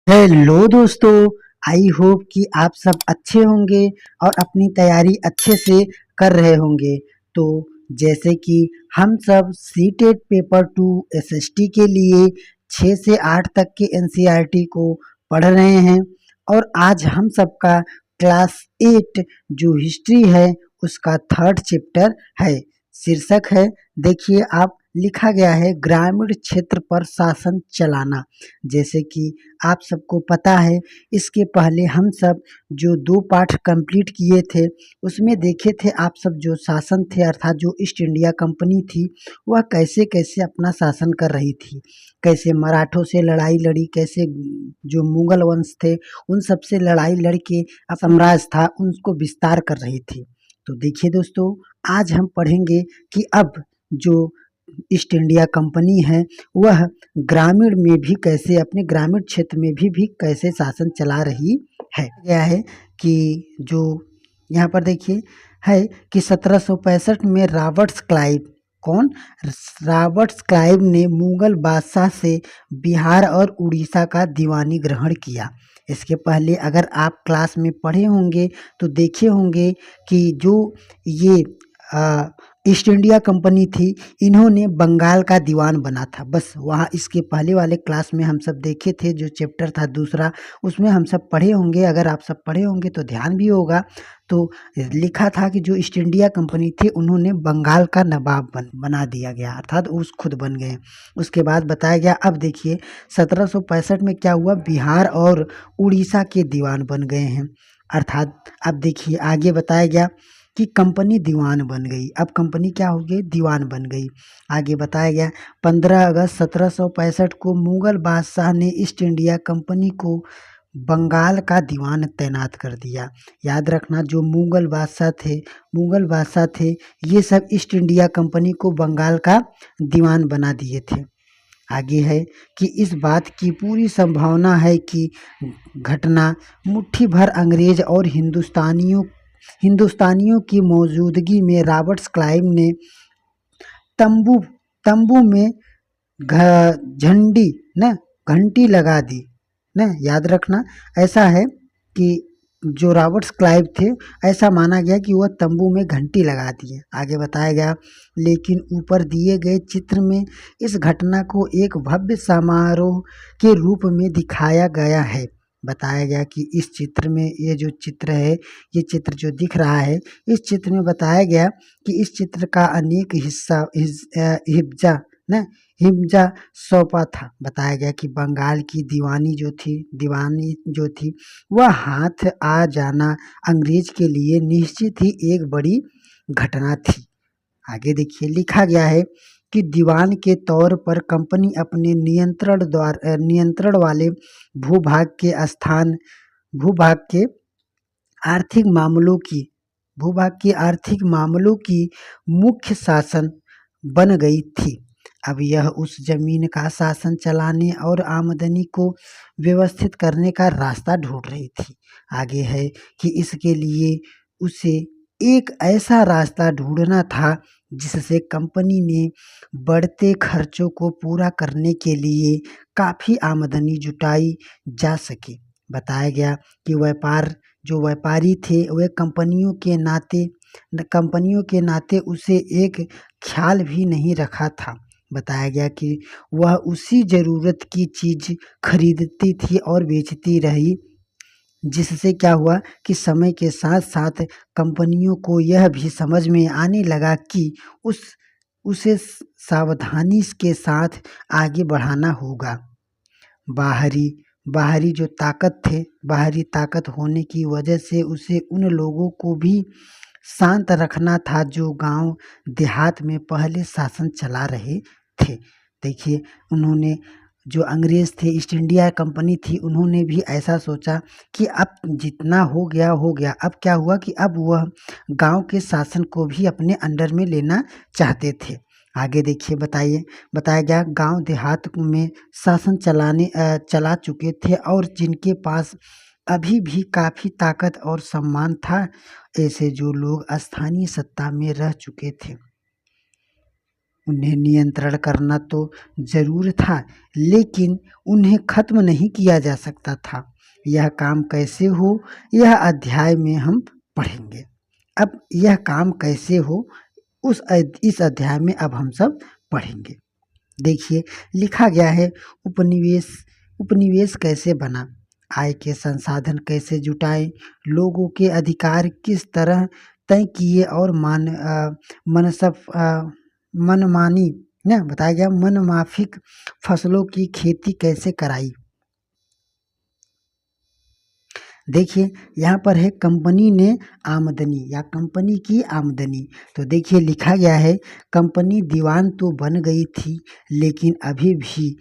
Hello दोस्तों। I hope कि आप सब अच्छे होंगे और अपनी तैयारी अच्छे से कर रहे होंगे। तो जैसे कि हम सब सीटेट पेपर 2 एसएसटी के लिए 6 से 8 तक के एनसीईआरटी को पढ़ रहे हैं और आज हम सबका क्लास 8 जो हिस्ट्री है उसका थर्ड चैप्टर है। शीर्षक है, देखिए आप, लिखा गया है ग्रामीण क्षेत्र पर शासन चलाना। जैसे कि आप सबको पता है, इसके पहले हम सब जो 2 पाठ कंप्लीट किए थे, उसमें देखे थे आप सब जो शासन थे अर्थात जो ईस्ट इंडिया कंपनी थी, वह कैसे-कैसे अपना शासन कर रही थी। कैसे मराठों से लड़ाई लड़ी, कैसे जो मुगल वंश थे, उन सब से लड़ाई लड़ के साम्राज्य था, उसको विस्तार कर रही थी। तो देखिए दोस्तों, आज हम पढ़ेंगे कि अब जो ईस्ट इंडिया कंपनी है, वह ग्रामीण में भी कैसे अपने ग्रामीण क्षेत्र में भी कैसे शासन चला रही है। गया है कि जो यहाँ पर देखिए है कि 1765 में रॉबर्ट्स क्लाइव, कौन? रॉबर्ट्स क्लाइव ने मुगल बादशाह से बिहार और उड़ीसा का दीवानी ग्रहण किया। इसके पहले अगर आप क्लास में पढ़े होंगे तो देखे होंगे कि जो ये ईस्ट इंडिया कंपनी थी, इन्होंने बंगाल का दीवान बना था। बस वहाँ इसके पहले वाले क्लास में हम सब देखे थे, जो चैप्टर था दूसरा, उसमें हम सब पढ़े होंगे। अगर आप सब पढ़े होंगे तो ध्यान भी होगा। तो लिखा था कि जो ईस्ट इंडिया कंपनी थी, उन्होंने बंगाल का नवाब बना दिया गया, अर्थात उस खुद बन गए। उसके बाद बताया गया, अब देखिए 1765 में क्या हुआ, बिहार और उड़ीसा के दीवान बन गए हैं। अर्थात अब देखिए आगे बताया गया कि कंपनी दीवान बन गई। अब कंपनी क्या हो गई, दीवान बन गई। आगे बताया गया 15 अगस्त 1765 को मुगल बादशाह ने ईस्ट इंडिया कंपनी को बंगाल का दीवान तैनात कर दिया। याद रखना, जो मुगल बादशाह थे, ये सब ईस्ट इंडिया कंपनी को बंगाल का दीवान बना दिए थे। आगे है कि इस बात की पूरी संभावना है कि घटना मुट्ठी भर अंग्रेज और हिंदुस्तानियों की मौजूदगी में रॉबर्ट्स क्लाइव ने तंबू तंबू में झंडी न घंटी लगा दी न। याद रखना, ऐसा है कि जो रॉबर्ट्स क्लाइव थे, ऐसा माना गया कि वह तंबू में घंटी लगा दिए। आगे बताया गया, लेकिन ऊपर दिए गए चित्र में इस घटना को एक भव्य समारोह के रूप में दिखाया गया है। बताया गया कि इस चित्र में, ये जो चित्र है, ये चित्र जो दिख रहा है, इस चित्र में बताया गया कि इस चित्र का अनेक हिज्जा न हिमजा सौंपा था। बताया गया कि बंगाल की दीवानी जो थी, वह हाथ आ जाना अंग्रेज के लिए निश्चित ही एक बड़ी घटना थी। आगे देखिए लिखा गया है कि दीवान के तौर पर कंपनी अपने नियंत्रण वाले भूभाग के स्थान भूभाग के आर्थिक मामलों की आर्थिक मामलों की मुख्य शासन बन गई थी। अब यह उस जमीन का शासन चलाने और आमदनी को व्यवस्थित करने का रास्ता ढूंढ रही थी। आगे है कि इसके लिए उसे एक ऐसा रास्ता ढूंढना था जिससे कंपनी ने बढ़ते खर्चों को पूरा करने के लिए काफ़ी आमदनी जुटाई जा सके। बताया गया कि जो व्यापारी थे, वे कंपनियों के नाते उसे एक ख्याल भी नहीं रखा था। बताया गया कि वह उसी ज़रूरत की चीज़ खरीदती थी और बेचती रही, जिससे क्या हुआ कि समय के साथ-साथ कंपनियों को यह भी समझ में आने लगा कि उसे सावधानी के साथ आगे बढ़ाना होगा। बाहरी बाहरी जो ताकत थे, बाहरी ताकत होने की वजह से उसे उन लोगों को भी शांत रखना था जो गाँव देहात में पहले शासन चला रहे थे। देखिए, उन्होंने जो अंग्रेज़ थे, ईस्ट इंडिया कंपनी थी, उन्होंने भी ऐसा सोचा कि अब जितना हो गया हो गया। अब क्या हुआ कि अब वह गाँव के शासन को भी अपने अंडर में लेना चाहते थे। आगे देखिए, बताया गया गाँव देहात में शासन चला चुके थे और जिनके पास अभी भी काफ़ी ताकत और सम्मान था, ऐसे जो लोग स्थानीय सत्ता में रह चुके थे। उन्हें नियंत्रण करना तो जरूर था, लेकिन उन्हें खत्म नहीं किया जा सकता था। यह काम कैसे हो, यह अध्याय में हम पढ़ेंगे। अब यह काम कैसे हो इस अध्याय में अब हम सब पढ़ेंगे। देखिए लिखा गया है, उपनिवेश उपनिवेश कैसे बना, आय के संसाधन कैसे जुटाए, लोगों के अधिकार किस तरह तय किए और मनसब मनमानी ना बताया गया, मनमाफिक फसलों की खेती कैसे कराई। देखिए यहाँ पर है कंपनी ने आमदनी या कंपनी की आमदनी। तो देखिए लिखा गया है, कंपनी दीवान तो बन गई थी, लेकिन अभी भी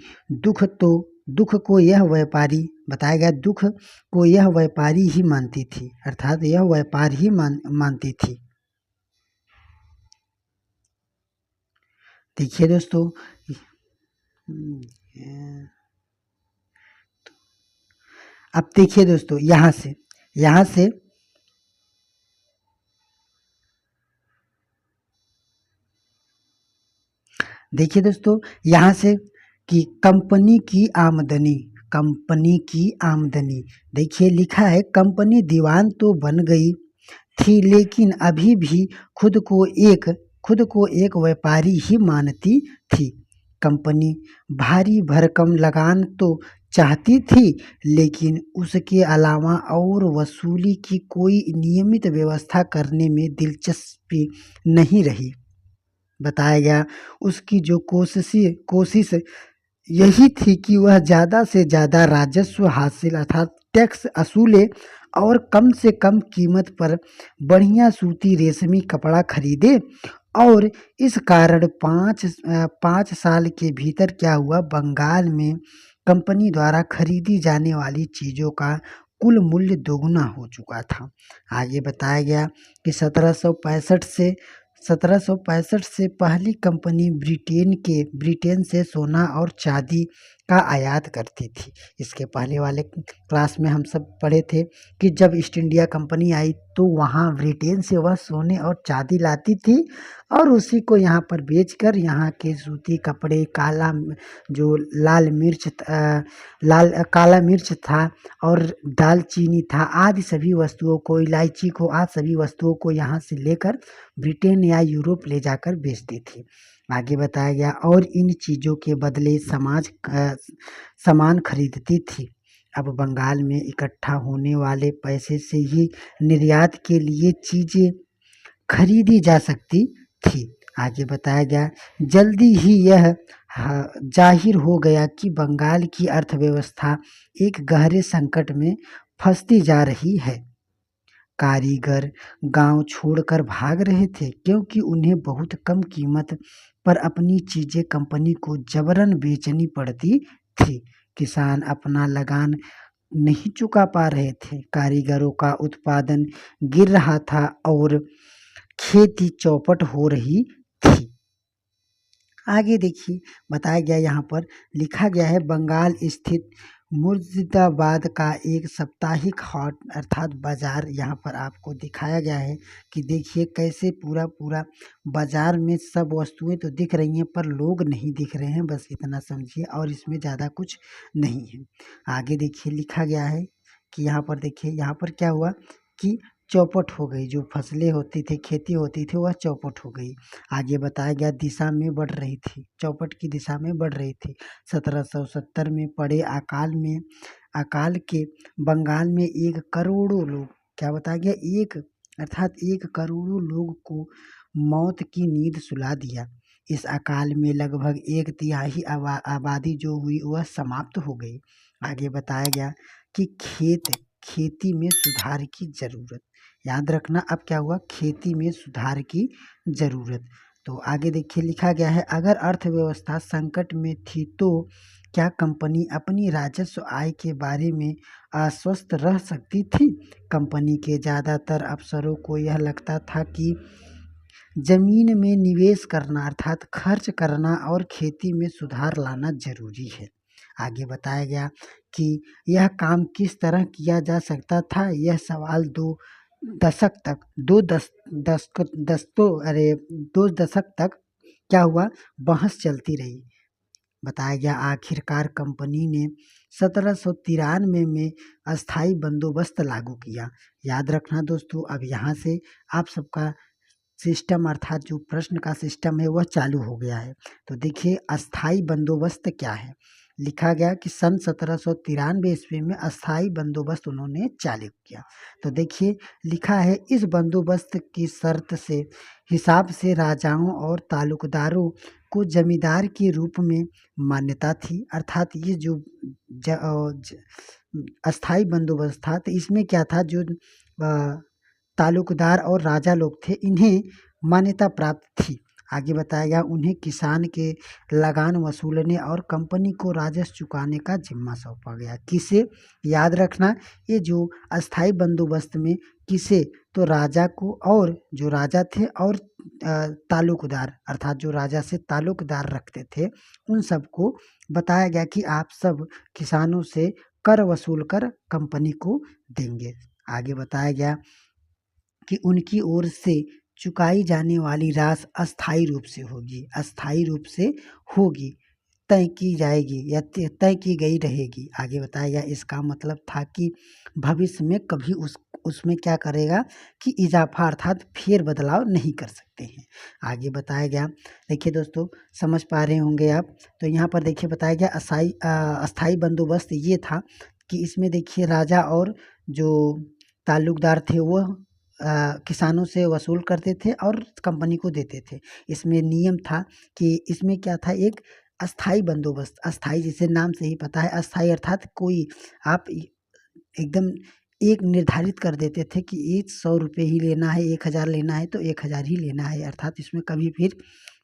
दुख को यह व्यापारी बताया गया, दुख को यह व्यापारी ही मानती थी, अर्थात यह व्यापार ही मानती थी। देखिए दोस्तों, अब देखिए दोस्तों, यहाँ से देखिए दोस्तों, यहाँ से कि कंपनी की आमदनी। देखिए लिखा है, कंपनी दीवान तो बन गई थी, लेकिन अभी भी खुद को एक व्यापारी ही मानती थी। कंपनी भारी भरकम लगान तो चाहती थी, लेकिन उसके अलावा और वसूली की कोई नियमित व्यवस्था करने में दिलचस्पी नहीं रही। बताया गया, उसकी जो कोशिश यही थी कि वह ज़्यादा से ज़्यादा राजस्व हासिल अर्थात टैक्स असूले और कम से कम कीमत पर बढ़िया सूती रेशमी कपड़ा खरीदे। और इस कारण 5 साल के भीतर क्या हुआ, बंगाल में कंपनी द्वारा खरीदी जाने वाली चीज़ों का कुल मूल्य दोगुना हो चुका था। आगे बताया गया कि 1765 से पहली कंपनी ब्रिटेन से सोना और चांदी का आयात करती थी। इसके पहले वाले क्लास में हम सब पढ़े थे कि जब ईस्ट इंडिया कंपनी आई तो वहाँ ब्रिटेन से वह सोने और चांदी लाती थी और उसी को यहाँ पर बेचकर यहाँ के सूती कपड़े, जो काला मिर्च था और दालचीनी था आदि सभी वस्तुओं को, इलायची को, आदि सभी वस्तुओं को यहाँ से लेकर ब्रिटेन या यूरोप ले जाकर बेचती थी। आगे बताया गया, और इन चीज़ों के बदले सामान खरीदती थी। अब बंगाल में इकट्ठा होने वाले पैसे से ही निर्यात के लिए चीज़ें खरीदी जा सकती थी। आगे बताया गया, जल्दी ही यह जाहिर हो गया कि बंगाल की अर्थव्यवस्था एक गहरे संकट में फंसती जा रही है। कारीगर गांव छोड़कर भाग रहे थे, क्योंकि उन्हें बहुत कम कीमत पर अपनी चीजें कंपनी को जबरन बेचनी पड़ती थी। किसान अपना लगान नहीं चुका पा रहे थे, कारीगरों का उत्पादन गिर रहा था और खेती चौपट हो रही थी। आगे देखिए बताया गया, यहाँ पर लिखा गया है, बंगाल स्थित मुर्शिदाबाद का एक साप्ताहिक हाट अर्थात बाजार यहाँ पर आपको दिखाया गया है कि देखिए कैसे पूरा बाजार में सब वस्तुएं तो दिख रही हैं पर लोग नहीं दिख रहे हैं, बस इतना समझिए और इसमें ज़्यादा कुछ नहीं है। आगे देखिए लिखा गया है कि यहाँ पर देखिए, यहाँ पर क्या हुआ कि चौपट हो गई, जो फसलें होती थी, खेती होती थी, वह चौपट हो गई। आगे बताया गया, दिशा में बढ़ रही थी, चौपट की दिशा में बढ़ रही थी। 1770 में पड़े अकाल के बंगाल में 1 करोड़ लोग, क्या बताया गया, अर्थात 1 करोड़ लोग को मौत की नींद सुला दिया। इस अकाल में लगभग 1/3 आबादी जो हुई वह समाप्त हो गई। आगे बताया गया कि खेती में सुधार की जरूरत, याद रखना अब क्या हुआ, खेती में सुधार की जरूरत। तो आगे देखिए लिखा गया है, अगर अर्थव्यवस्था संकट में थी तो क्या कंपनी अपनी राजस्व आय के बारे में आश्वस्त रह सकती थी। कंपनी के ज़्यादातर अफसरों को यह लगता था कि जमीन में निवेश करना अर्थात खर्च करना और खेती में सुधार लाना जरूरी है। आगे बताया गया कि यह काम किस तरह किया जा सकता था। यह सवाल 2 दशक तक क्या हुआ, बहस चलती रही। बताया गया आखिरकार कंपनी ने 1793 में अस्थाई बंदोबस्त लागू किया। याद रखना दोस्तों, अब यहाँ से आप सबका सिस्टम अर्थात जो प्रश्न का सिस्टम है वह चालू हो गया है। तो देखिए अस्थाई बंदोबस्त क्या है। लिखा गया कि सन 1793 ईस्वी में अस्थाई बंदोबस्त उन्होंने चालू किया। तो देखिए लिखा है, इस बंदोबस्त की शर्त से हिसाब से राजाओं और तालुकदारों को जमींदार के रूप में मान्यता थी। अर्थात ये जो अस्थाई बंदोबस्त था, तो इसमें क्या था, जो तालुकदार और राजा लोग थे इन्हें मान्यता प्राप्त थी। आगे बताया गया उन्हें किसान के लगान वसूलने और कंपनी को राजस्व चुकाने का जिम्मा सौंपा गया। किसे, याद रखना, ये जो अस्थाई बंदोबस्त में किसे, तो राजा को, और जो राजा थे और तालुकदार अर्थात जो राजा से ताल्लुकदार रखते थे उन सबको बताया गया कि आप सब किसानों से कर वसूल कर कंपनी को देंगे। आगे बताया गया कि उनकी ओर से चुकाई जाने वाली राशि अस्थायी रूप से होगी, अस्थायी रूप से होगी, तय की जाएगी या तय की गई रहेगी। आगे बताया गया इसका मतलब था कि भविष्य में कभी उसमें क्या करेगा कि इजाफा अर्थात फेर बदलाव नहीं कर सकते हैं। आगे बताया गया, देखिए दोस्तों समझ पा रहे होंगे आप, तो यहाँ पर देखिए बताया गया अस्थाई बंदोबस्त ये था कि इसमें देखिए राजा और जो ताल्लुकदार थे वो किसानों से वसूल करते थे और कंपनी को देते थे। इसमें नियम था कि इसमें क्या था, एक अस्थाई बंदोबस्त, अस्थाई जैसे नाम से ही पता है, अस्थाई अर्थात कोई आप एकदम एक निर्धारित कर देते थे कि ये 100 रुपये ही लेना है, 1000 लेना है तो 1000 ही लेना है, अर्थात इसमें कभी फिर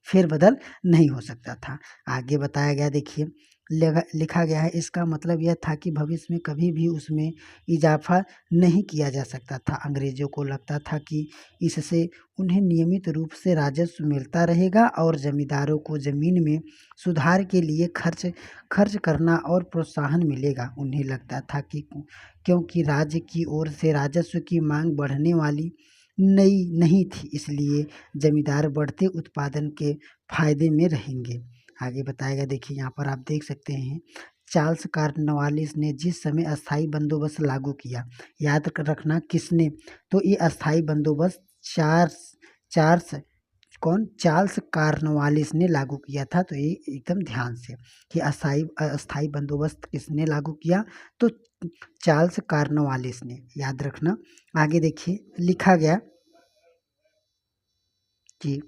फेरबदल नहीं हो सकता था। आगे बताया गया, देखिए लिखा गया है इसका मतलब यह था कि भविष्य में कभी भी उसमें इजाफा नहीं किया जा सकता था। अंग्रेजों को लगता था कि इससे उन्हें नियमित रूप से राजस्व मिलता रहेगा और जमींदारों को जमीन में सुधार के लिए खर्च करना और प्रोत्साहन मिलेगा। उन्हें लगता था कि क्योंकि राज्य की ओर से राजस्व की मांग बढ़ने वाली नहीं थी, इसलिए जमींदार बढ़ते उत्पादन के फायदे में रहेंगे। आगे बताया गया, देखिए यहाँ पर आप देख सकते हैं, चार्ल्स कॉर्नवालिस ने जिस समय अस्थाई बंदोबस्त लागू किया, याद रखना किसने, तो ये अस्थाई बंदोबस्त चार्ल्स चार्ल्स कॉर्नवालिस ने लागू किया था। तो ये एकदम ध्यान से कि अस्थाई बंदोबस्त किसने लागू किया, तो चार्ल्स कॉर्नवालिस ने, याद रखना। आगे देखिए लिखा गया कि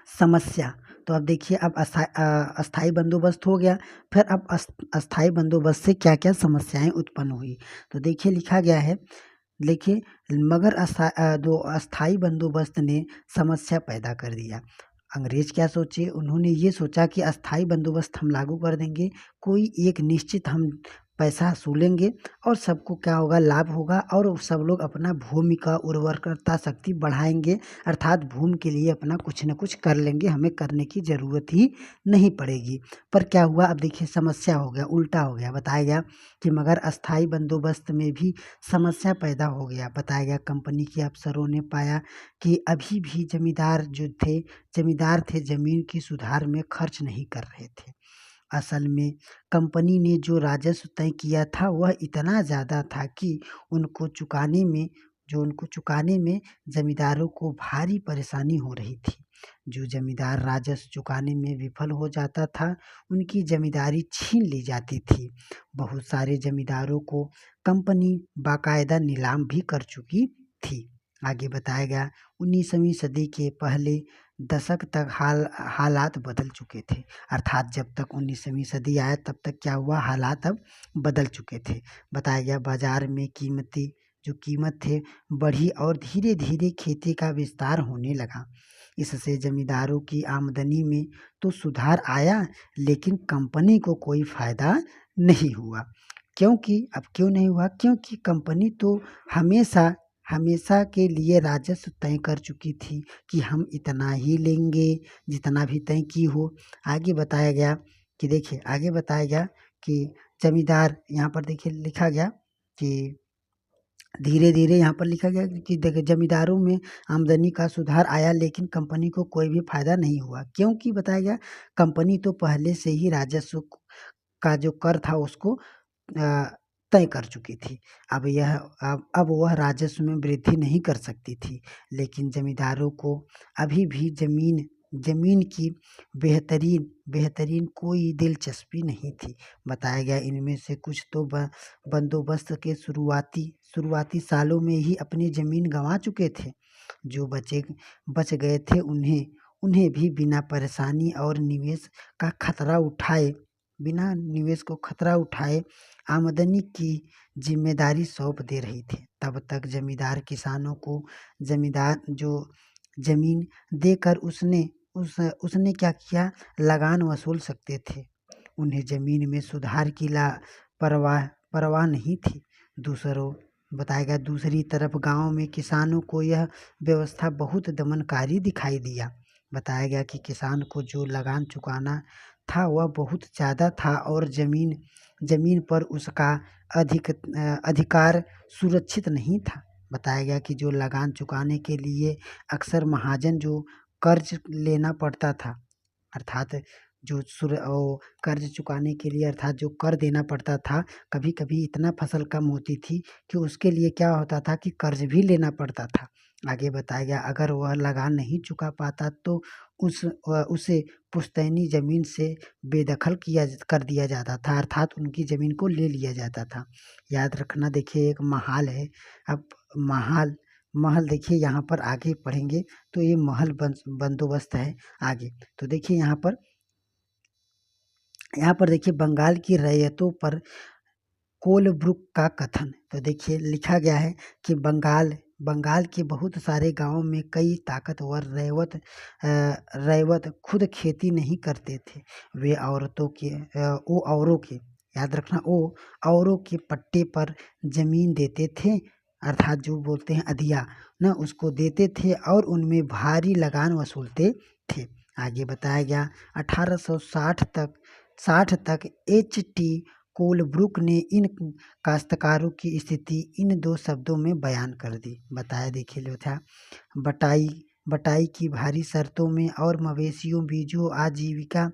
समस्या, तो अब देखिए अब अस्थाई बंदोबस्त हो गया, फिर अब अस्थाई बंदोबस्त से क्या क्या समस्याएं उत्पन्न हुई। तो देखिए लिखा गया है, देखिए मगर जो अस्थाई बंदोबस्त ने समस्या पैदा कर दिया। अंग्रेज क्या सोचे, उन्होंने ये सोचा कि अस्थाई बंदोबस्त हम लागू कर देंगे, कोई एक निश्चित हम पैसा वसूलेंगे और सबको क्या होगा, लाभ होगा और सब लोग अपना भूमि का उर्वरकता शक्ति बढ़ाएंगे, अर्थात भूमि के लिए अपना कुछ न कुछ कर लेंगे, हमें करने की ज़रूरत ही नहीं पड़ेगी। पर क्या हुआ, अब देखिए समस्या हो गया, उल्टा हो गया। बताया गया कि मगर अस्थाई बंदोबस्त में भी समस्या पैदा हो गया। बताया गया कंपनी के अफसरों ने पाया कि अभी भी जमींदार थे ज़मीन की सुधार में खर्च नहीं कर रहे थे। असल में कंपनी ने जो राजस्व तय किया था वह इतना ज़्यादा था कि उनको चुकाने में जमींदारों को भारी परेशानी हो रही थी। जो जमींदार राजस्व चुकाने में विफल हो जाता था उनकी जमींदारी छीन ली जाती थी। बहुत सारे जमींदारों को कंपनी बाकायदा नीलाम भी कर चुकी थी। आगे बताया गया 19वीं सदी के पहले दशक तक हालात बदल चुके थे, अर्थात जब तक 19वीं सदी आया तब तक क्या हुआ, हालात अब बदल चुके थे। बताया गया बाजार में कीमत थे बढ़ी और धीरे धीरे खेती का विस्तार होने लगा। इससे जमींदारों की आमदनी में तो सुधार आया लेकिन कंपनी को कोई फायदा नहीं हुआ। क्यों नहीं हुआ, क्योंकि कंपनी तो हमेशा के लिए राजस्व तय कर चुकी थी कि हम इतना ही लेंगे जितना भी तय की हो। आगे बताया गया कि जमींदार, यहाँ पर देखिए लिखा गया कि धीरे धीरे यहाँ पर लिखा गया कि देखिए जमींदारों में आमदनी का सुधार आया, लेकिन कंपनी को कोई भी फायदा नहीं हुआ, क्योंकि बताया गया कंपनी तो पहले से ही राजस्व का जो कर था उसको तय कर चुकी थी। अब वह राजस्व में वृद्धि नहीं कर सकती थी, लेकिन जमींदारों को अभी भी जमीन की बेहतरीन बेहतरीन कोई दिलचस्पी नहीं थी। बताया गया इनमें से कुछ तो बंदोबस्त के शुरुआती सालों में ही अपनी जमीन गंवा चुके थे। जो बच गए थे उन्हें भी बिना निवेश को खतरा उठाए आमदनी की जिम्मेदारी सौंप दे रही थी। तब तक जमींदार किसानों को जमींदार जो जमीन देकर उसने क्या किया, लगान वसूल सकते थे। उन्हें जमीन में सुधार की परवाह नहीं थी। बताया गया दूसरी तरफ गांव में किसानों को यह व्यवस्था बहुत दमनकारी दिखाई दिया। बताया गया कि किसान को जो लगान चुकाना था वह बहुत ज़्यादा था और जमीन पर उसका अधिकार सुरक्षित नहीं था। बताया गया कि जो लगान चुकाने के लिए अक्सर महाजन जो कर्ज लेना पड़ता था, अर्थात कर्ज चुकाने के लिए अर्थात जो कर देना पड़ता था, कभी कभी इतना फसल कम होती थी कि उसके लिए क्या होता था कि कर्ज भी लेना पड़ता था। आगे बताया गया अगर वह लगान नहीं चुका पाता तो उसे पुश्तैनी जमीन से बेदखल कर दिया जाता था, अर्थात उनकी जमीन को ले लिया जाता था। याद रखना, देखिए एक महाल है। अब महल देखिए यहाँ पर आगे पढ़ेंगे तो ये महल बंदोबस्त है आगे। तो देखिए यहाँ पर देखिए बंगाल की रैयतों पर कोलब्रुक का कथन। तो देखिए लिखा गया है कि बंगाल के बहुत सारे गांवों में कई ताकतवर रैवत खुद खेती नहीं करते थे। वे औरों के याद रखना औरों के पट्टे पर जमीन देते थे, अर्थात जो बोलते हैं अधिया ना, उसको देते थे और उनमें भारी लगान वसूलते थे। आगे बताया गया 1860 तक एच.टी. कोलब्रुक ने इन काश्तकारों की स्थिति इन दो शब्दों में बयान कर दी। बताया देखिए लो था बटाई की भारी शर्तों में और मवेशियों बीजों आजीविका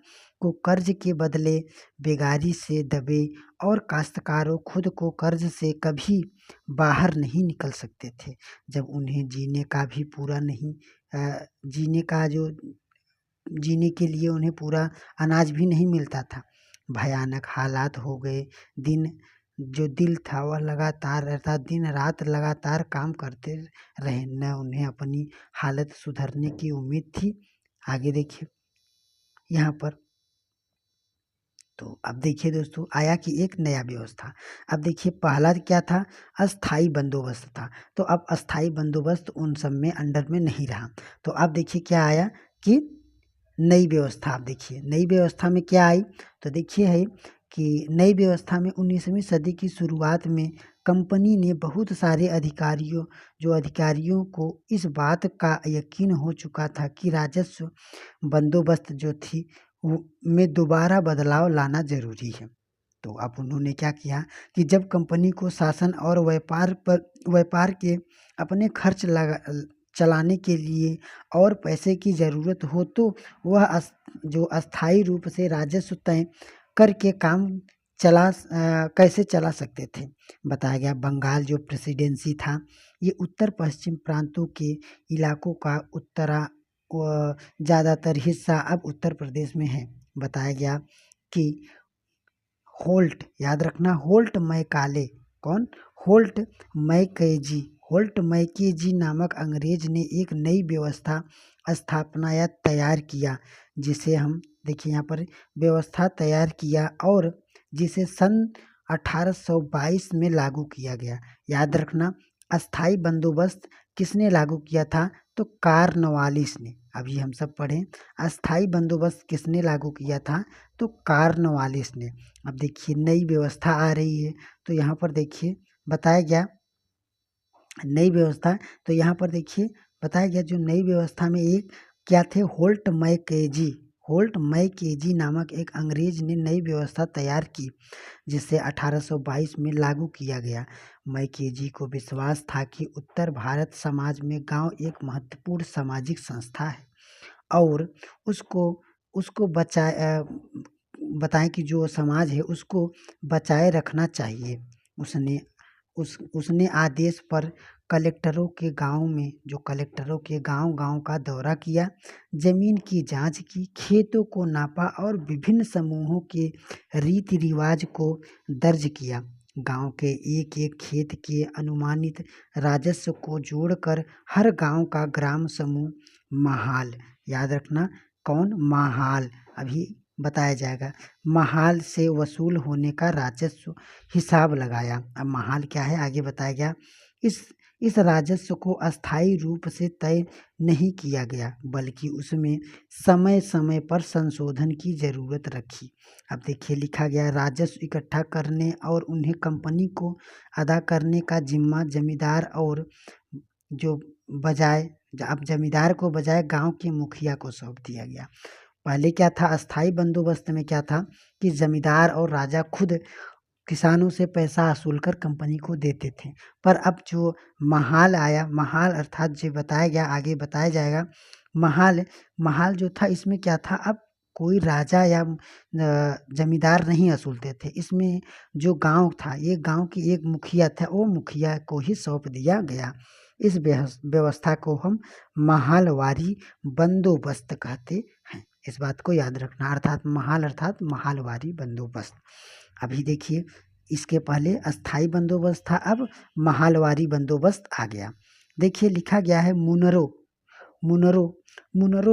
को कर्ज के बदले बेगारी से दबे और काश्तकारों खुद को कर्ज से कभी बाहर नहीं निकल सकते थे। जब उन्हें जीने के लिए उन्हें पूरा अनाज भी नहीं मिलता था। भयानक हालात हो गए। दिल था वह लगातार अर्थात दिन रात लगातार काम करते रहे, न उन्हें अपनी हालत सुधरने की उम्मीद थी। आगे देखिए यहाँ पर तो अब देखिए दोस्तों आया कि एक नया व्यवस्था। अब देखिए पहला क्या था, अस्थाई बंदोबस्त था। तो अब अस्थाई बंदोबस्त उन सब में अंडर में नहीं रहा। तो अब देखिए क्या आया कि नई व्यवस्था। आप देखिए नई व्यवस्था में क्या आई, तो देखिए है कि नई व्यवस्था में 19वीं सदी की शुरुआत में कंपनी ने बहुत सारे अधिकारियों को इस बात का यकीन हो चुका था कि राजस्व बंदोबस्त जो थी में दोबारा बदलाव लाना जरूरी है। तो अब उन्होंने क्या किया कि जब कंपनी को शासन और व्यापार के अपने खर्च चलाने के लिए और पैसे की ज़रूरत हो तो वह जो अस्थायी रूप से राजस्व तय करके काम कैसे चला सकते थे। बताया गया बंगाल जो प्रेसिडेंसी था ये उत्तर पश्चिम प्रांतों के इलाकों का ज़्यादातर हिस्सा अब उत्तर प्रदेश में है। बताया गया कि याद रखना होल्ट मैकेजी नामक अंग्रेज ने एक नई व्यवस्था स्थापना या तैयार किया, जिसे हम देखिए यहाँ पर व्यवस्था तैयार किया और जिसे सन 1822 में लागू किया गया। याद रखना अस्थाई बंदोबस्त किसने लागू किया था, तो कार्नवालिस ने। अभी हम सब पढ़ें अस्थाई बंदोबस्त किसने लागू किया था, तो कार्नवालिस ने। अब देखिए नई व्यवस्था आ रही है, तो यहाँ पर देखिए बताया गया नई व्यवस्था। तो यहाँ पर देखिए बताया गया जो नई व्यवस्था में एक क्या थे, होल्ट मैकेजी नामक एक अंग्रेज ने नई व्यवस्था तैयार की जिसे 1822 में लागू किया गया। मैकेजी को विश्वास था कि उत्तर भारत समाज में गांव एक महत्वपूर्ण सामाजिक संस्था है और उसको उसको बताएं कि जो समाज है उसको बचाए रखना चाहिए। उसने उसने आदेश पर कलेक्टरों के गांव-गांव का दौरा किया, जमीन की जांच की, खेतों को नापा और विभिन्न समूहों के रीति रिवाज को दर्ज किया। गांव के एक-एक खेत के अनुमानित राजस्व को जोड़कर हर गांव का ग्राम समूह महाल, याद रखना कौन, महाल, अभी बताया जाएगा, महाल से वसूल होने का राजस्व हिसाब लगाया। अब महाल क्या है आगे बताया गया। इस इस राजस्व को अस्थायी रूप से तय नहीं किया गया बल्कि उसमें समय समय पर संशोधन की जरूरत रखी। अब देखिए लिखा गया, राजस्व इकट्ठा करने और उन्हें कंपनी को अदा करने का जिम्मा जमींदार और जो बजाय अब जमींदार को बजाय गांव के मुखिया को सौंप दिया गया। पहले क्या था, अस्थाई बंदोबस्त में क्या था कि जमींदार और राजा खुद किसानों से पैसा वसूल कर कंपनी को देते थे। पर अब जो महाल आया, महाल अर्थात जो बताया गया आगे बताया जाएगा, महाल महाल जो था इसमें क्या था, अब कोई राजा या जमींदार नहीं वसूलते थे। इसमें जो गांव था, ये गांव की एक मुखिया था, वो मुखिया को ही सौंप दिया गया। इस व्यवस्था को हम महालवारी बंदोबस्त कहते हैं। इस बात को याद रखना, अर्थात महालवारी बंदोबस्त। अभी देखिए इसके पहले अस्थाई बंदोबस्त था, अब महालवारी बंदोबस्त आ गया। देखिए लिखा गया है मुनरो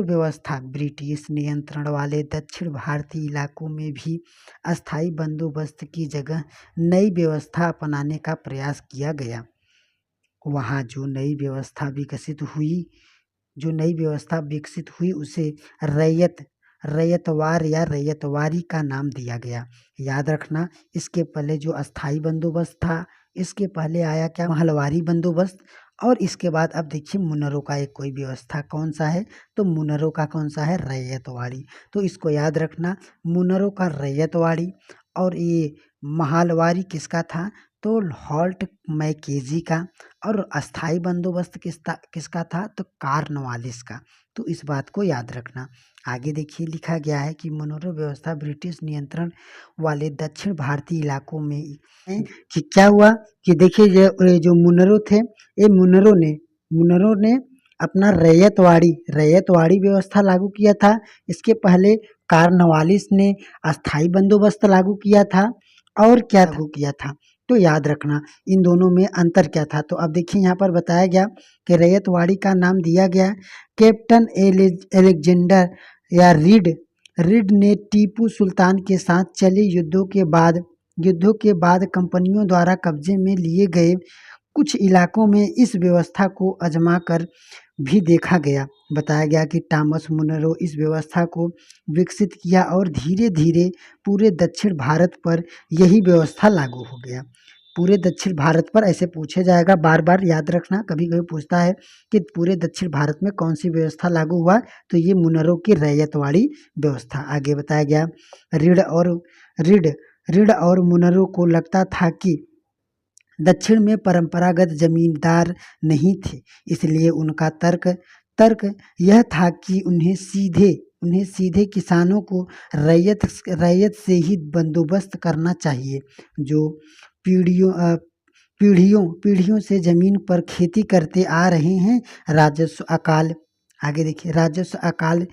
व्यवस्था ब्रिटिश नियंत्रण वाले दक्षिण भारतीय इलाकों में भी अस्थाई बंदोबस्त की जगह नई व्यवस्था अपनाने का प्रयास किया गया। वहाँ जो नई व्यवस्था विकसित हुई उसे रैयतवार या रैयतवारी का नाम दिया गया। याद रखना, इसके पहले जो अस्थाई बंदोबस्त था, इसके पहले आया क्या, महलवारी बंदोबस्त, और इसके बाद अब देखिए मुनरों का एक कोई व्यवस्था कौन सा है, तो मुनरों का कौन सा है, रैयतवाड़ी। तो इसको याद रखना, मुनरों का रैयतवाड़ी, और ये महलवारी किसका था, तो हॉल्ट मैकेजी का, और अस्थाई बंदोबस्त किसका था, तो कॉर्नवालिस का। तो इस बात को याद रखना। आगे देखिए लिखा गया है कि मुनरो व्यवस्था ब्रिटिश नियंत्रण वाले दक्षिण भारतीय इलाकों में कि क्या हुआ कि देखिए ये जो मुनरो थे, ये मुनरों ने अपना रैयतवाड़ी व्यवस्था लागू किया था। इसके पहले कॉर्नवालिस ने अस्थाई बंदोबस्त लागू किया था। और क्या लागू किया था, तो याद रखना इन दोनों में अंतर क्या था। तो अब देखिए यहाँ पर बताया गया कि रैयतवाड़ी का नाम दिया गया कैप्टन एलेक्जेंडर या रीड ने टीपू सुल्तान के साथ चले युद्धों के बाद कंपनियों द्वारा कब्जे में लिए गए कुछ इलाकों में इस व्यवस्था को आजमा कर भी देखा गया। बताया गया कि टॉमस मुनरो इस व्यवस्था को विकसित किया और धीरे धीरे पूरे दक्षिण भारत पर यही व्यवस्था लागू हो गया। पूरे दक्षिण भारत पर ऐसे पूछे जाएगा, बार बार याद रखना, कभी कभी पूछता है कि पूरे दक्षिण भारत में कौन सी व्यवस्था लागू हुआ, तो ये मुनरों की रैयतवाड़ी व्यवस्था। आगे बताया गया रीड और मुनरों को लगता था कि दक्षिण में परंपरागत जमींदार नहीं थे, इसलिए उनका तर्क यह था कि उन्हें सीधे किसानों को रैयत से ही बंदोबस्त करना चाहिए, जो पीढ़ियों से जमीन पर खेती करते आ रहे हैं। आगे देखिए, राजस्व अकाल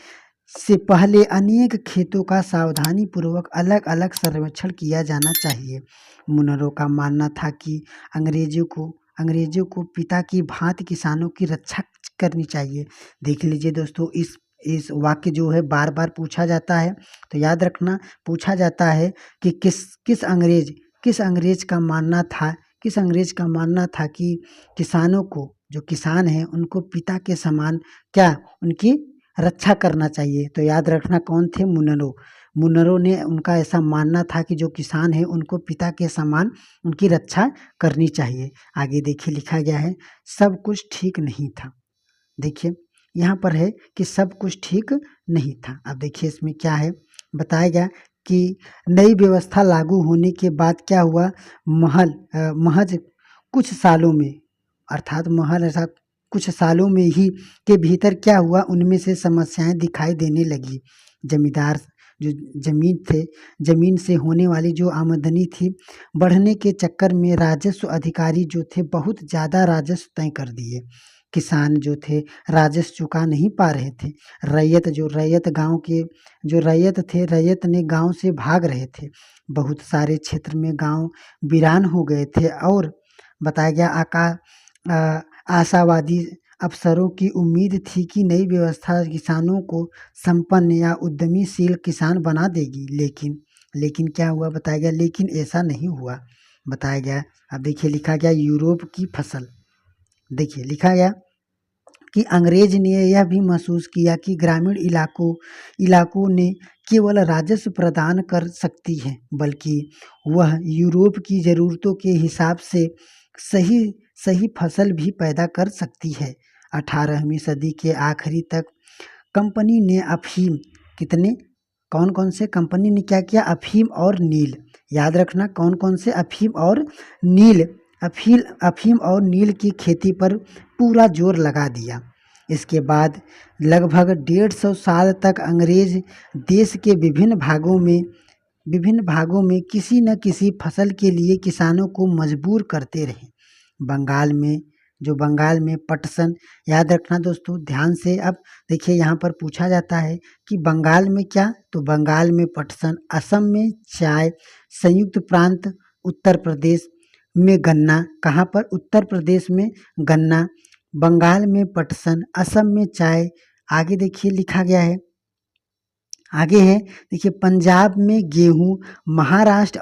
से पहले अनेक खेतों का सावधानी पूर्वक अलग अलग सर्वेक्षण किया जाना चाहिए। मुनरों का मानना था कि अंग्रेजों को पिता की भांति किसानों की रक्षा करनी चाहिए। देख लीजिए दोस्तों, इस वाक्य जो है बार बार पूछा जाता है, तो याद रखना पूछा जाता है कि किस अंग्रेज का मानना था कि किसानों को, जो किसान हैं उनको पिता के समान क्या उनकी रक्षा करना चाहिए। तो याद रखना कौन थे, मुनरों ने, उनका ऐसा मानना था कि जो किसान है उनको पिता के समान उनकी रक्षा करनी चाहिए। आगे देखिए लिखा गया है सब कुछ ठीक नहीं था। देखिए यहाँ पर है कि सब कुछ ठीक नहीं था। अब देखिए इसमें क्या है, बताया गया कि नई व्यवस्था लागू होने के बाद क्या हुआ, महज कुछ सालों में, अर्थात कुछ सालों में ही के भीतर क्या हुआ, उनमें से समस्याएं दिखाई देने लगी। जमींदार जो जमीन से होने वाली जो आमदनी थी, बढ़ने के चक्कर में राजस्व अधिकारी जो थे बहुत ज़्यादा राजस्व तय कर दिए। किसान जो थे राजस्व चुका नहीं पा रहे थे। रैयत थे, रैयत ने गांव से भाग रहे थे। बहुत सारे क्षेत्र में गांव वीरान हो गए थे और बताया गया आशावादी अफसरों की उम्मीद थी कि नई व्यवस्था किसानों को संपन्न या उद्यमीशील किसान बना देगी। लेकिन क्या हुआ, बताया गया लेकिन ऐसा नहीं हुआ। बताया गया, अब देखिए लिखा गया यूरोप की फसल। देखिए लिखा गया कि अंग्रेज ने यह भी महसूस किया कि ग्रामीण इलाकों ने केवल राजस्व प्रदान कर सकती है, बल्कि वह यूरोप की ज़रूरतों के हिसाब से सही सही फसल भी पैदा कर सकती है। 18वीं सदी के आखिरी तक कंपनी ने अफीम कितने कौन कौन से कंपनी ने क्या किया, अफीम और नील, याद रखना कौन कौन से, अफीम और नील, अफीम और नील की खेती पर पूरा जोर लगा दिया। इसके बाद लगभग 150 साल तक अंग्रेज देश के विभिन्न भागों में किसी न किसी फसल के लिए किसानों को मजबूर करते रहे। बंगाल में पटसन, याद रखना दोस्तों ध्यान से। अब देखिए यहाँ पर पूछा जाता है कि बंगाल में क्या, तो बंगाल में पटसन, असम में चाय, संयुक्त प्रांत उत्तर प्रदेश में गन्ना, कहाँ पर, उत्तर प्रदेश में गन्ना, बंगाल में पटसन, असम में चाय। आगे देखिए लिखा गया है, आगे है देखिए पंजाब में गेहूँ, महाराष्ट्र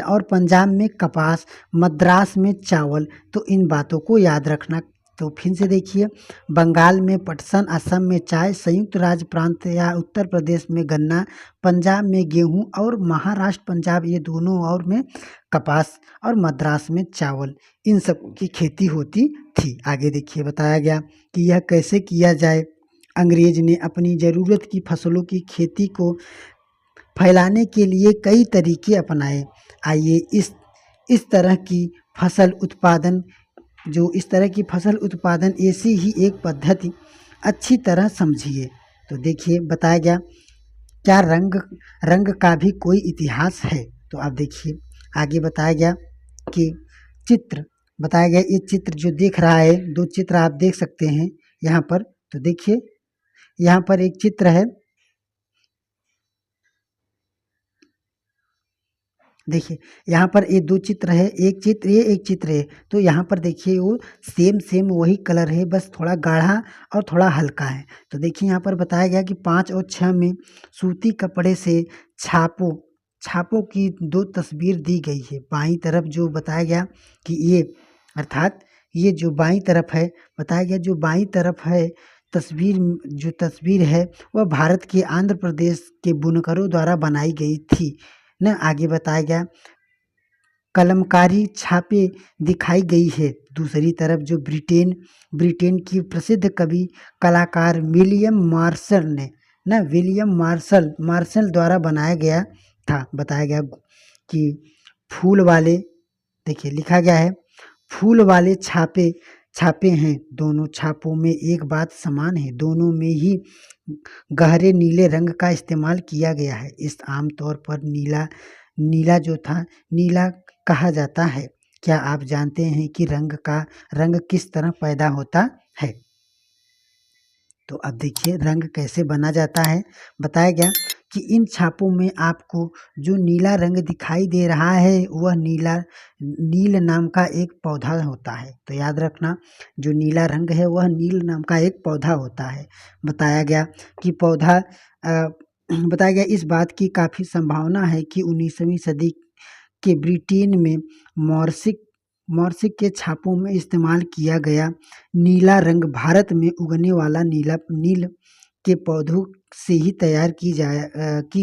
और पंजाब में कपास, मद्रास में चावल। तो इन बातों को याद रखना। तो फिर से देखिए, बंगाल में पटसन, असम में चाय, संयुक्त राज्य प्रांत या उत्तर प्रदेश में गन्ना, पंजाब में गेहूं और महाराष्ट्र पंजाब ये दोनों और में कपास और मद्रास में चावल, इन सब की खेती होती थी। आगे देखिए बताया गया कि यह कैसे किया जाए। अंग्रेज ने अपनी ज़रूरत की फसलों की खेती को फैलाने के लिए कई तरीके अपनाए। आइए इस तरह की फसल उत्पादन ऐसी ही एक पद्धति अच्छी तरह समझिए। तो देखिए बताया गया क्या रंग का भी कोई इतिहास है। तो आप देखिए आगे बताया गया कि ये चित्र जो देख रहा है, 2 चित्र आप देख सकते हैं यहाँ पर। तो देखिए यहाँ पर एक चित्र है, देखिए यहाँ पर ये 2 चित्र है, एक चित्र है। तो यहाँ पर देखिए वो सेम वही कलर है, बस थोड़ा गाढ़ा और थोड़ा हल्का है। तो देखिए यहाँ पर बताया गया कि 5 और 6 में सूती कपड़े से छापों की 2 तस्वीर दी गई है। बाईं तरफ जो बताया गया कि ये जो बाईं तरफ है, बताया गया जो बाईं तरफ है तस्वीर है वह भारत के आंध्र प्रदेश के बुनकरों द्वारा बनाई गई थी ना। आगे बताया गया कलमकारी छापे दिखाई गई है। दूसरी तरफ जो ब्रिटेन की प्रसिद्ध कवि कलाकार विलियम मार्शल द्वारा बनाया गया था। बताया गया कि फूल वाले, देखिए लिखा गया है फूल वाले छापे हैं, दोनों छापों में एक बात समान है, दोनों में ही गहरे नीले रंग का इस्तेमाल किया गया है। इस आमतौर पर नीला कहा जाता है। क्या आप जानते हैं कि रंग किस तरह पैदा होता है? तो अब देखिए रंग कैसे बना जाता है। बताया गया कि इन छापों में आपको जो नीला रंग दिखाई दे रहा है वह नील नाम का एक पौधा होता है। तो याद रखना जो नीला रंग है वह नील नाम का एक पौधा होता है। बताया गया इस बात की काफ़ी संभावना है कि 19वीं सदी के ब्रिटेन में मॉर्सिक के छापों में इस्तेमाल किया गया नीला रंग भारत में उगने वाला नील के पौधों से ही तैयार की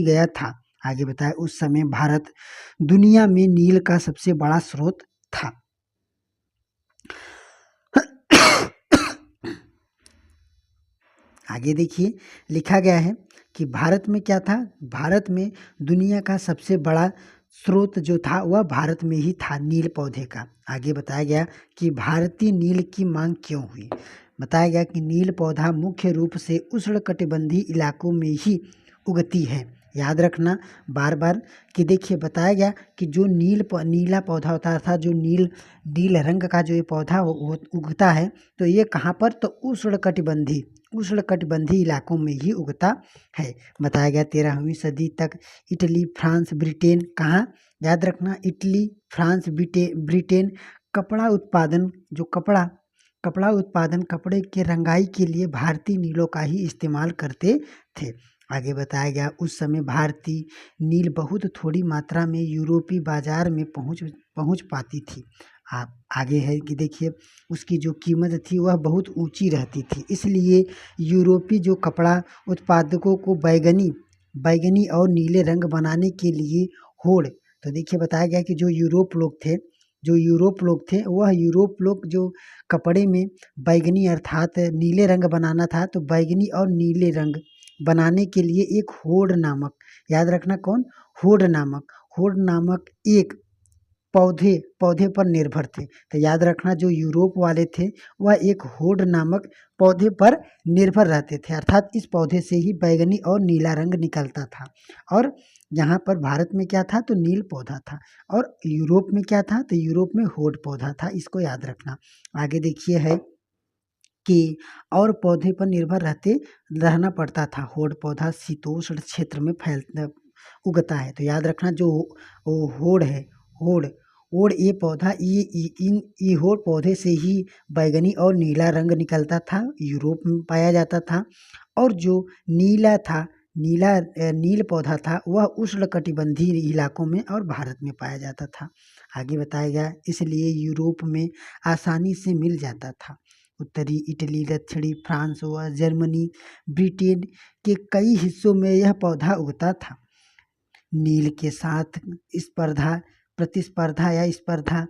गया था। आगे बताया उस समय भारत दुनिया में नील का सबसे बड़ा स्रोत था। आगे देखिए लिखा गया है कि भारत में क्या था, भारत में दुनिया का सबसे बड़ा स्रोत जो था वह भारत में ही था नील पौधे का। आगे बताया गया कि भारतीय नील की मांग क्यों हुई। बताया गया कि नील पौधा मुख्य रूप से उष्णकटिबंधीय इलाकों में ही उगती है। याद रखना बार बार कि देखिए बताया गया कि जो नीला पौधा होता था, जो नील रंग का जो ये पौधा उगता है, तो ये कहाँ पर, तो उष्णकटिबंधीय इलाकों में ही उगता है। बताया गया 13वीं सदी तक इटली, फ्रांस, ब्रिटेन, कहाँ, याद रखना इटली, फ्रांस, ब्रिटेन कपड़ा उत्पादन, जो कपड़ा उत्पादन, कपड़े के रंगाई के लिए भारतीय नीलों का ही इस्तेमाल करते थे। आगे बताया गया उस समय भारतीय नील बहुत थोड़ी मात्रा में यूरोपीय बाजार में पहुंच पाती थी। आप आगे है कि देखिए उसकी जो कीमत थी वह बहुत ऊंची रहती थी, इसलिए यूरोपीय जो कपड़ा उत्पादकों को बैगनी और नीले रंग बनाने के लिए होड़, तो देखिए बताया गया कि जो यूरोप लोग थे वह यूरोप लोग जो कपड़े में बैगनी अर्थात नीले रंग बनाना था, तो बैगनी और नीले रंग बनाने के लिए एक होड़ नामक, याद रखना कौन, होड़ नामक एक पौधे पर निर्भर थे। तो याद रखना जो यूरोप वाले थे वह एक होड़ नामक पौधे पर निर्भर रहते थे, अर्थात इस पौधे से ही बैगनी और नीला रंग निकलता था। और यहाँ पर भारत में क्या था, तो नील पौधा था, और यूरोप में क्या था, तो यूरोप में होड़ पौधा था। इसको याद रखना। आगे देखिए है कि और पौधे पर निर्भर रहना पड़ता था। होड़ पौधा शीतोष्ण क्षेत्र में उगता है। तो याद रखना जो होड़ है, होड़ होड़ ये पौधा ये होड़ पौधे से ही बैगनी और नीला रंग निकलता था, यूरोप में पाया जाता था। और जो नील पौधा था वह उष्णकटिबंधीय इलाकों में और भारत में पाया जाता था। आगे बताया गया इसलिए यूरोप में आसानी से मिल जाता था। उत्तरी इटली, दक्षिणी फ्रांस व जर्मनी, ब्रिटेन के कई हिस्सों में यह पौधा उगता था। नील के साथ प्रतिस्पर्धा या स्पर्धा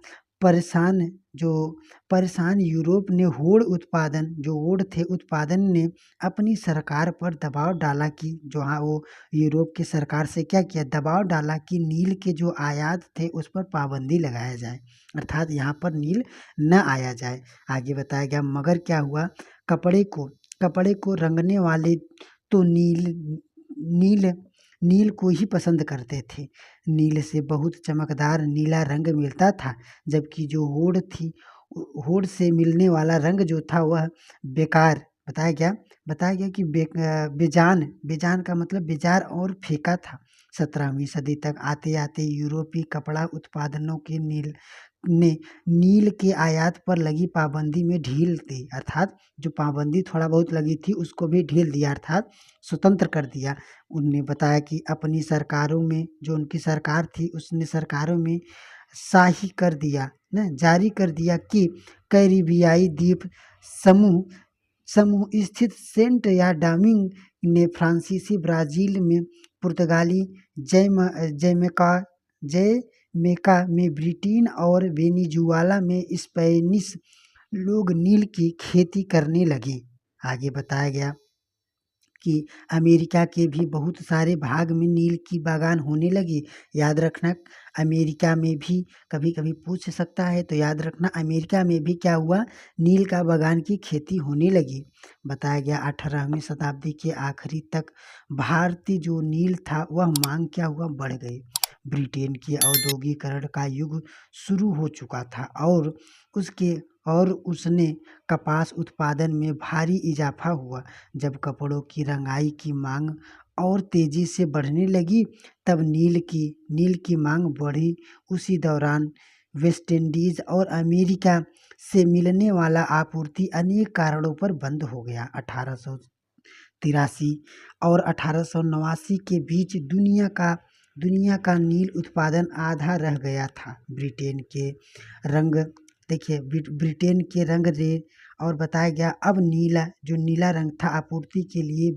परेशान यूरोप ने होड़ थे उत्पादन ने अपनी सरकार पर दबाव डाला कि जो हाँ वो यूरोप की सरकार से क्या किया, दबाव डाला कि नील के जो आयात थे उस पर पाबंदी लगाया जाए, अर्थात यहाँ पर नील न आया जाए। आगे बताया गया मगर क्या हुआ, कपड़े को रंगने वाले तो नील को ही पसंद करते थे। नील से बहुत चमकदार नीला रंग मिलता था, जबकि जो होड़ से मिलने वाला रंग जो था वह बेकार, बताया गया कि बेजान का मतलब बेजार और फीका था। 17वीं सदी तक आते आते यूरोपीय कपड़ा उत्पादनों के नील के आयात पर लगी पाबंदी में ढील दी, अर्थात जो पाबंदी थोड़ा बहुत लगी थी उसको भी ढील दिया, अर्थात स्वतंत्र कर दिया। उनने बताया कि अपनी सरकारों में, जो उनकी सरकार थी उसने सरकारों में शाही कर दिया न जारी कर दिया कि कैरिबियाई द्वीप समूह स्थित सेंट या डोमिंग ने फ्रांसीसी, ब्राजील में पुर्तगाली, जमैका में ब्रिटेन और वेनेजुएला में स्पेनिश लोग नील की खेती करने लगे। आगे बताया गया कि अमेरिका के भी बहुत सारे भाग में नील की बागान होने लगी। याद रखना अमेरिका में भी कभी कभी पूछ सकता है, तो याद रखना अमेरिका में भी क्या हुआ, नील का बागान की खेती होने लगी। बताया गया 18वीं शताब्दी के आखिरी तक भारतीय जो नील था वह मांग क्या हुआ, बढ़ गई। ब्रिटेन के औद्योगिकरण का युग शुरू हो चुका था और उसने कपास उत्पादन में भारी इजाफा हुआ। जब कपड़ों की रंगाई की मांग और तेजी से बढ़ने लगी तब नील की मांग बढ़ी। उसी दौरान वेस्टइंडीज और अमेरिका से मिलने वाला आपूर्ति अनेक कारणों पर बंद हो गया। 1883 और 1889 के बीच दुनिया का नील उत्पादन आधा रह गया था। ब्रिटेन के रंग रे और बताया गया अब नीला रंग था आपूर्ति के लिए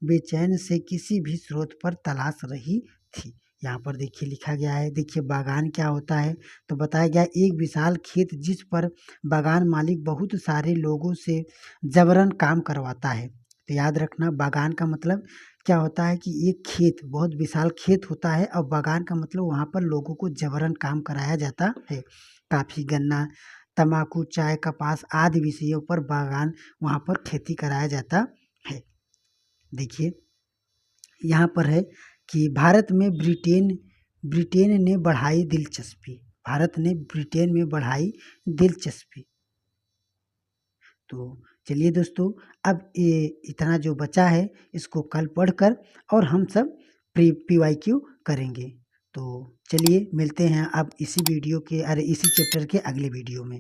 बेचैन से किसी भी स्रोत पर तलाश रही थी। यहाँ पर देखिए लिखा गया है, देखिए बागान क्या होता है, तो बताया गया एक विशाल खेत जिस पर बागान मालिक बहुत सारे लोगों से जबरन काम करवाता है। तो याद रखना, बागान का मतलब क्या होता है कि एक खेत, बहुत विशाल खेत होता है, और बागान का मतलब वहाँ पर लोगों को जबरन काम कराया जाता है। काफ़ी गन्ना, तम्बाकू, चाय, कपास आदि विषयों पर बागान वहाँ पर खेती कराया जाता है। देखिए यहाँ पर है कि ब्रिटेन ने बढ़ाई दिलचस्पी। भारत ने ब्रिटेन में बढ़ाई दिलचस्पी। तो चलिए दोस्तों, अब ये इतना जो बचा है इसको कल पढ़कर और हम सब PYQ करेंगे। तो चलिए मिलते हैं अब इसी चैप्टर के अगले वीडियो में।